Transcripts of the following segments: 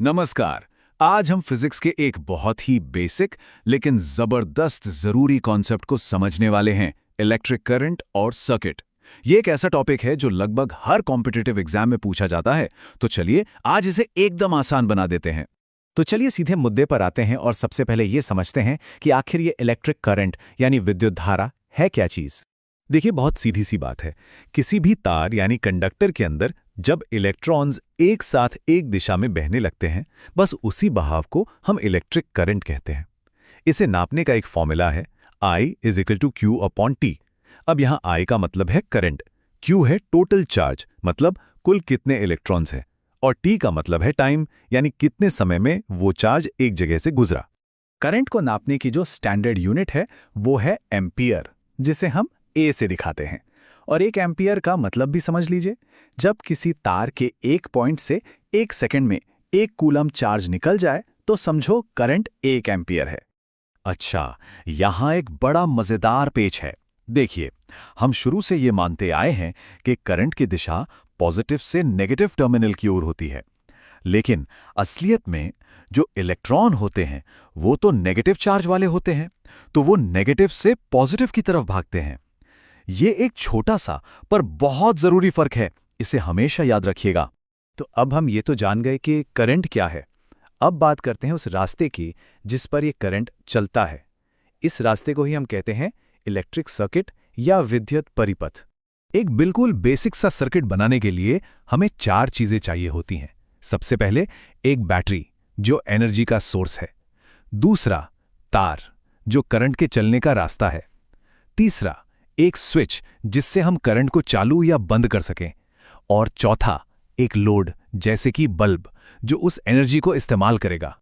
नमस्कार। आज हम फिजिक्स के एक बहुत ही बेसिक लेकिन जबरदस्त जरूरी कॉन्सेप्ट को समझने वाले हैं, इलेक्ट्रिक करंट और सर्किट। ये एक ऐसा टॉपिक है जो लगभग हर कॉम्पिटिटिव एग्जाम में पूछा जाता है, तो चलिए आज इसे एकदम आसान बना देते हैं। तो चलिए सीधे मुद्दे पर आते हैं और सबसे पहले ये समझते हैं कि आखिर ये इलेक्ट्रिक करंट यानी विद्युत धारा है क्या चीज। देखिए, बहुत सीधी सी बात है। किसी भी तार यानी कंडक्टर के अंदर जब इलेक्ट्रॉन्स एक साथ एक दिशा में बहने लगते हैं, बस उसी बहाव को हम इलेक्ट्रिक करंट कहते हैं। इसे नापने का एक फॉर्मूला है I = Q/T। अब यहाँ I का मतलब है करंट, Q है टोटल चार्ज मतलब कुल कितने इलेक्ट्रॉन्स हैं, और T का मतलब है टाइम यानी कितने समय में वो चार्ज एक जगह से गुजरा। करंट को नापने की जो स्टैंडर्ड यूनिट है वो है एम्पियर, जिसे हम A से दिखाते हैं। और एक एम्पियर का मतलब भी समझ लीजिए। जब किसी तार के एक पॉइंट से एक सेकंड में 1 कूलम चार्ज निकल जाए तो समझो करंट 1 एम्पियर है। अच्छा, यहाँ एक बड़ा मजेदार पेच है। देखिए, हम शुरू से ये मानते आए हैं कि करंट की दिशा पॉजिटिव से नेगेटिव टर्मिनल की ओर होती है, लेकिन असलियत में जो इलेक्ट्रॉन होते हैं वो तो नेगेटिव चार्ज वाले होते हैं, तो वो नेगेटिव से पॉजिटिव की तरफ भागते हैं। ये एक छोटा सा पर बहुत जरूरी फर्क है, इसे हमेशा याद रखिएगा। तो अब हम ये तो जान गए कि करंट क्या है। अब बात करते हैं उस रास्ते की जिस पर ये करंट चलता है। इस रास्ते को ही हम कहते हैं इलेक्ट्रिक सर्किट या विद्युत परिपथ। एक बिल्कुल बेसिक सा सर्किट बनाने के लिए हमें 4 चीजें चाहिए होती हैं। सबसे पहले एक बैटरी जो एनर्जी का सोर्स है, दूसरा तार जो करंट के चलने का रास्ता है, तीसरा एक स्विच जिससे हम करंट को चालू या बंद कर सकें, और चौथा एक लोड जैसे कि बल्ब जो उस एनर्जी को इस्तेमाल करेगा।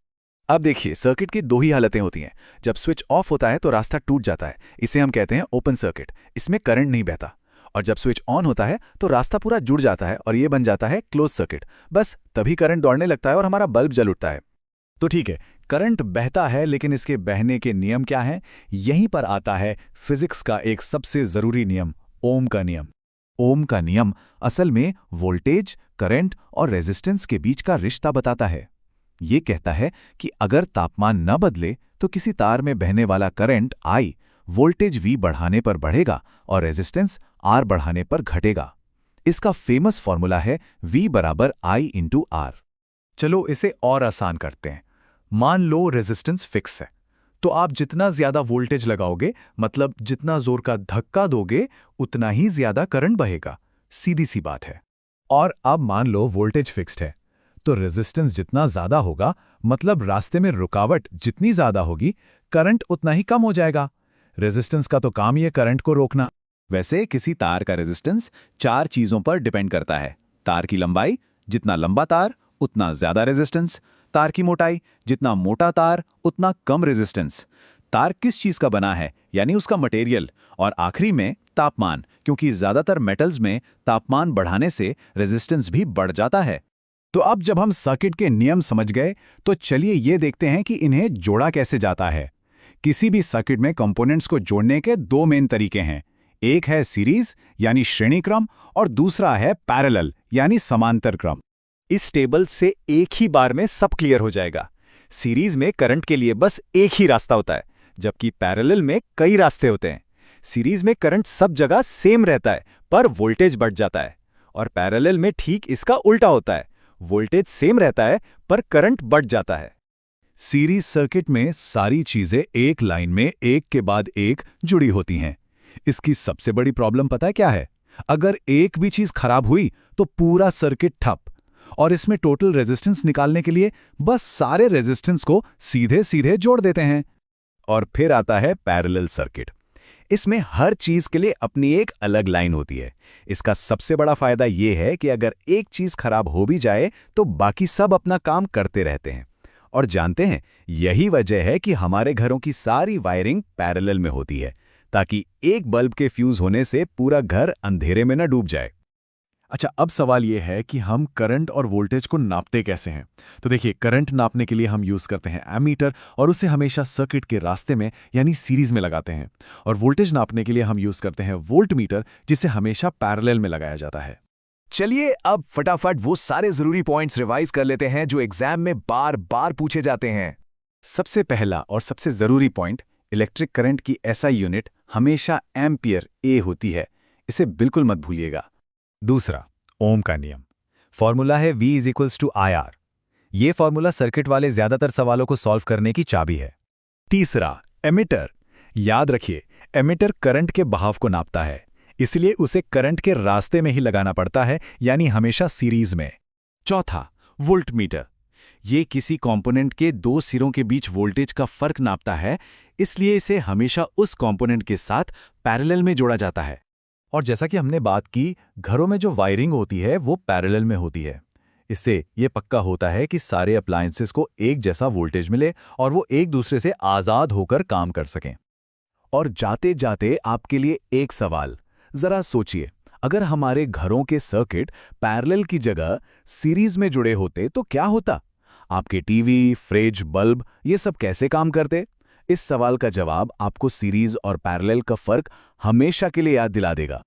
अब देखिए, सर्किट की 2 ही हालतें होती हैं। जब स्विच ऑफ होता है तो रास्ता टूट जाता है, इसे हम कहते हैं ओपन सर्किट, इसमें करंट नहीं बहता। और जब स्विच ऑन होता है तो रास्ता पूरा जुड़ जाता है और ये बन जाता है क्लोज सर्किट। बस तभी करंट दौड़ने लगता है और हमारा बल्ब जल उठता है। तो ठीक है, करंट बहता है, लेकिन इसके बहने के नियम क्या हैं? यहीं पर आता है फिजिक्स का एक सबसे जरूरी नियम, ओम का नियम। ओम का नियम असल में वोल्टेज, करंट और रेजिस्टेंस के बीच का रिश्ता बताता है। ये कहता है कि अगर तापमान न बदले तो किसी तार में बहने वाला करंट I वोल्टेज V बढ़ाने पर बढ़ेगा और रेजिस्टेंस R बढ़ाने पर घटेगा। इसका फेमस फॉर्मूला है V = I × R। चलो इसे और आसान करते हैं। मान लो रेजिस्टेंस फिक्स है, तो आप जितना ज्यादा वोल्टेज लगाओगे, मतलब जितना जोर का धक्का दोगे, उतना ही ज्यादा करंट बहेगा। सीधी सी बात है। और अब मान लो वोल्टेज फिक्स्ड है, तो रेजिस्टेंस जितना ज्यादा होगा, मतलब रास्ते में रुकावट जितनी ज्यादा होगी, करंट उतना ही कम हो जाएगा। रेजिस्टेंस का तो काम ही है करंट को रोकना। वैसे किसी तार का रेजिस्टेंस 4 चीजों पर डिपेंड करता है। तार की लंबाई, जितना लंबा तार उतना ज्यादा रेजिस्टेंस। तार की मोटाई, जितना मोटा तार उतना कम रेजिस्टेंस। तार किस चीज का बना है यानी उसका मटेरियल। और आखिरी में तापमान, क्योंकि ज्यादातर मेटल्स में तापमान बढ़ाने से रेजिस्टेंस भी बढ़ जाता है। तो अब जब हम सर्किट के नियम समझ गए, तो चलिए ये देखते हैं कि इन्हें जोड़ा कैसे जाता है। किसी भी सर्किट में कंपोनेंट्स को जोड़ने के 2 मेन तरीके हैं। एक है सीरीज यानी श्रेणी क्रम, और दूसरा है पैरेलल यानी समांतर क्रम। इस टेबल से एक ही बार में सब क्लियर हो जाएगा। सीरीज में करंट के लिए बस एक ही रास्ता होता है, जबकि पैरेलल में कई रास्ते होते हैं। सीरीज में करंट सब जगह सेम रहता है, पर वोल्टेज बढ़ जाता है, और पैरेलल में ठीक इसका उल्टा होता है। वोल्टेज सेम रहता है पर करंट बढ़ जाता है। सीरीज सर्किट में सारी चीजें एक लाइन में एक के बाद एक जुड़ी होती हैं। इसकी सबसे बड़ी प्रॉब्लम पता है क्या है? अगर एक भी चीज खराब हुई तो पूरा सर्किट ठप। और इसमें टोटल रेजिस्टेंस निकालने के लिए बस सारे रेजिस्टेंस को सीधे सीधे जोड़ देते हैं। और फिर आता है पैरेलल सर्किट। इसमें हर चीज के लिए अपनी एक अलग लाइन होती है। इसका सबसे बड़ा फायदा यह है कि अगर एक चीज खराब हो भी जाए तो बाकी सब अपना काम करते रहते हैं। और जानते हैं, यही वजह है कि हमारे घरों की सारी वायरिंग पैरेलल में होती है, ताकि एक बल्ब के फ्यूज होने से पूरा घर अंधेरे में न डूब जाए। अच्छा, अब सवाल यह है कि हम करंट और वोल्टेज को नापते कैसे हैं। तो देखिए, करंट नापने के लिए हम यूज करते हैं एमीटर, और उसे हमेशा सर्किट के रास्ते में यानी सीरीज में लगाते हैं। और वोल्टेज नापने के लिए हम यूज करते हैं वोल्टमीटर, जिसे हमेशा पैरेलल में लगाया जाता है। चलिए अब फटाफट वो सारे जरूरी पॉइंट्स रिवाइज कर लेते हैं जो एग्जाम में बार बार पूछे जाते हैं। सबसे पहला और सबसे जरूरी पॉइंट, इलेक्ट्रिक करंट की एसआई यूनिट हमेशा एम्पियर ए होती है, इसे बिल्कुल मत भूलिएगा। दूसरा, ओम का नियम। फॉर्मूला है V = IR। ये फॉर्मूला सर्किट वाले ज्यादातर सवालों को सॉल्व करने की चाबी है। तीसरा, एमिटर। याद रखिए, एमिटर करंट के बहाव को नापता है, इसलिए उसे करंट के रास्ते में ही लगाना पड़ता है, यानी हमेशा सीरीज में। चौथा, वोल्टमीटर। ये किसी कंपोनेंट के दो सिरों के बीच वोल्टेज का फर्क नापता है, इसलिए इसे हमेशा उस कंपोनेंट के साथ पैरेलल में जोड़ा जाता है। और जैसा कि हमने बात की, घरों में जो वायरिंग होती है वो पैरेलल में होती है। इससे ये पक्का होता है कि सारे अप्लायंसेस को एक जैसा वोल्टेज मिले और वो एक दूसरे से आज़ाद होकर काम कर सकें। और जाते जाते आपके लिए एक सवाल, जरा सोचिए, अगर हमारे घरों के सर्किट पैरेलल की जगह सीरीज में जुड़े होते तो क्या होता? आपके टीवी, फ्रिज, बल्ब ये सब कैसे काम करते? इस सवाल का जवाब आपको सीरीज और पैरेलल का फर्क हमेशा के लिए याद दिला देगा।